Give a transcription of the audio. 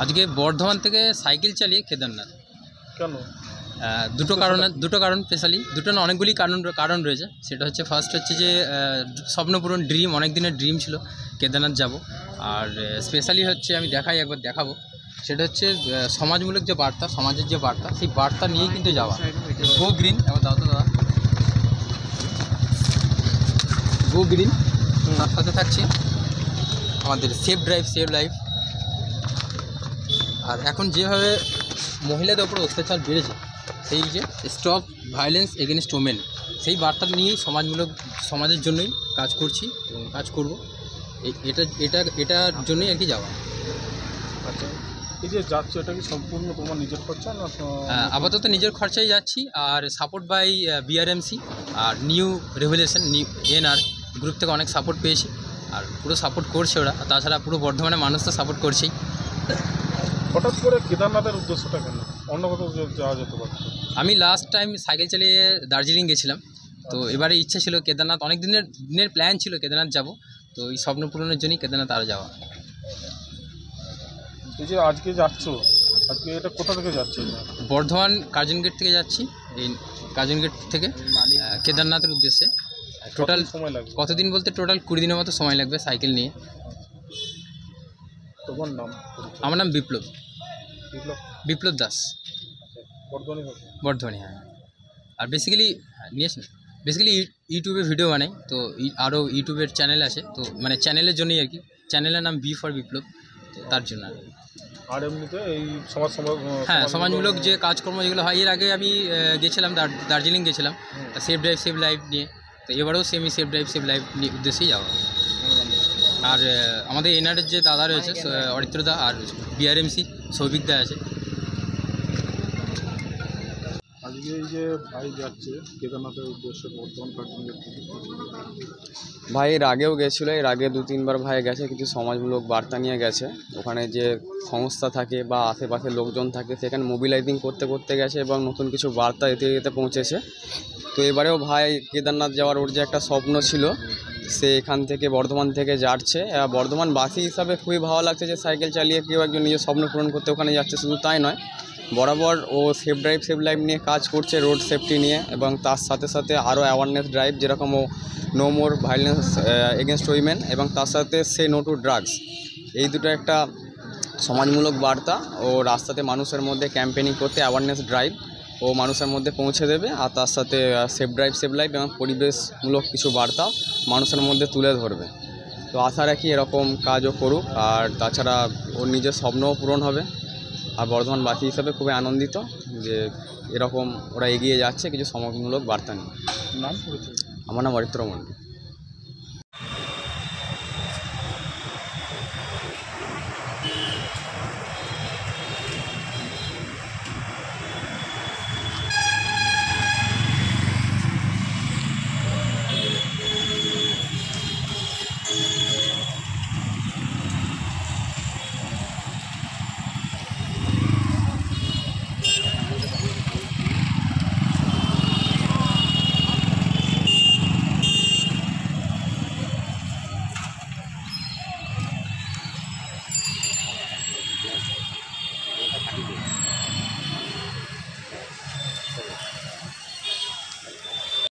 আজকে বর্ধমান থেকে সাইকেল চালিয়ে কেদারনাথ। কেন? দুটো কারণ স্পেশালি দুটো না, অনেকগুলি কারণ রয়েছে। সেটা হচ্ছে ফার্স্ট হচ্ছে যে স্বপ্নপূরণ, ড্রিম, অনেক দিনের ড্রিম ছিল কেদারনাথ যাব। আর স্পেশালি হচ্ছে আমি একবার দেখাবো, সেটা হচ্ছে সমাজমূলক যে বার্তা, সমাজের যে বার্তা, সেই বার্তা নিয়েই কিন্তু যাওয়া। গো গ্রিন, এবার দাও তো দাদা, গো গ্রিন। তার সাথে থাকছে আমাদের সেফ ড্রাইভ সেভ লাইফ। আর এখন যেভাবে মহিলাদের ওপর অত্যাচার বেড়েছে, সেই যে স্টপ ভায়োলেন্স এগেনস্ট ওমেন, সেই বার্তা নিয়েই সমাজের জন্যই কাজ করছি এবং কাজ করব। এটার জন্যই আর কি যাওয়া। আচ্ছা, এই যে যাচ্ছ, এটা কি সম্পূর্ণ তোমার নিজের খরচা না? আপাতত নিজের খরচায় যাচ্ছি, আর সাপোর্ট বাই বিআরএমসি আর new revolution, new NR group থেকে অনেক সাপোর্ট পেয়েছি, আর পুরো সাপোর্ট করছে ওরা। তাছাড়া পুরো বর্ধমানের মানুষ তো সাপোর্ট করছেই। হঠাৎ করে কেদারনাথের উদ্দেশ্যটা কেন? অন্য কোথাও যাওয়া যেতে পারত। আমি লাস্ট টাইম সাইকেল চালিয়ে দার্জিলিং গেছিলাম, তো এবারে ইচ্ছা ছিল কেদারনাথ, অনেক দিনের প্ল্যান ছিল কেদারনাথ যাব, তো এই স্বপ্ন পূরণের জন্যই কেদারনাথ আরও যাওয়া। এই যে আজকে যাচ্ছ, আজকে এটা কোথা থেকে যাচ্ছে? বর্ধমান কার্জন গেট থেকে যাচ্ছি। এই কার্জন গেট থেকে কেদারনাথের উদ্দেশ্যে। টোটাল সময় লাগবে? কতদিন বলতে টোটাল 20 দিনের মতো সময় লাগবে সাইকেল নিয়ে। তোমার নাম? আমার নাম বিপ্লব দাস, বর্ধমানে। হ্যাঁ, আর বেসিক্যালি বেসিক্যালি ইউটিউবে ভিডিও বানাই, তো আরও ইউটিউবের চ্যানেল আছে, তো মানে চ্যানেলের জন্যই আর কি। চ্যানেলের নাম বি ফর বিপ্লব, তো তার জন্য। আর এমনিতে এই সমাজমূলক যে কাজকর্ম যেগুলো হয়, এর আগে আমি গেছিলাম দার্জিলিং গেছিলাম সেফ ড্রাইভ সেভ লাইফ নিয়ে, তো এবারেও semi safe drive save life নিয়ে উদ্দেশ্যেই যাওয়া। আর আমাদের এনআরের যে দাদা রয়েছে অরিত্রদা, আর বিআরএমসি সৌভিকদা আছে। আজকে এই যে ভাই যাচ্ছে কেদারনাথের উদ্দেশ্যে বর্ধমান কার্জন গেট থেকে, ভাই এর আগেও গেছিলো, এর আগে 2-3 বার ভাই গেছে, কিছু সমাজমূলক বার্তা নিয়ে গেছে। ওখানে যে সংস্থা থাকে বা আশেপাশের লোকজন থাকে, সেখানে মোবিলাইজিং করতে করতে গেছে এবং নতুন কিছু বার্তা এতে পৌঁছেছে। তো এবারেও ভাই কেদারনাথ যাওয়ার ওর যে একটা স্বপ্ন ছিল, সে এখান থেকে বর্ধমান থেকে যাচ্ছে। বর্ধমানবাসী হিসাবে খুবই ভালো লাগছে যে সাইকেল চালিয়ে কেউ একজন নিজের স্বপ্ন পূরণ করতে ওখানে যাচ্ছে। শুধু তাই নয়, বরাবর ও সেফ ড্রাইভ সেভ লাইফ নিয়ে কাজ করছে, রোড সেফটি নিয়ে, এবং তার সাথে সাথে আরও অ্যাওয়ারনেস ড্রাইভ, যেরকম ও no more violence against women, এবং তার সাথে সে নো টু ড্রাগস, এই দুটো একটা সমাজমূলক বার্তা ও রাস্তাতে মানুষের মধ্যে ক্যাম্পেনিং করতে, অ্যাওয়ারনেস ড্রাইভ ও মানুষের মধ্যে পৌঁছে দেবে। আর তার সাথে সেফ ড্রাইভ সেভ লাইফ এবং পরিবেশমূলক কিছু বার্তা মানুষের মধ্যে তুলে ধরবে। তো আশা রাখি এরকম কাজও করুক, আর তাছাড়া ওর নিজের স্বপ্নও পূরণ হবে। আর বর্ধমানবাসী হিসাবে খুবই আনন্দিত যে এরকম ওরা এগিয়ে যাচ্ছে কিছু সমাজমূলক বার্তা নিয়ে। নাম পরিচয়? আমার নাম অরিত্র মণ্ডল।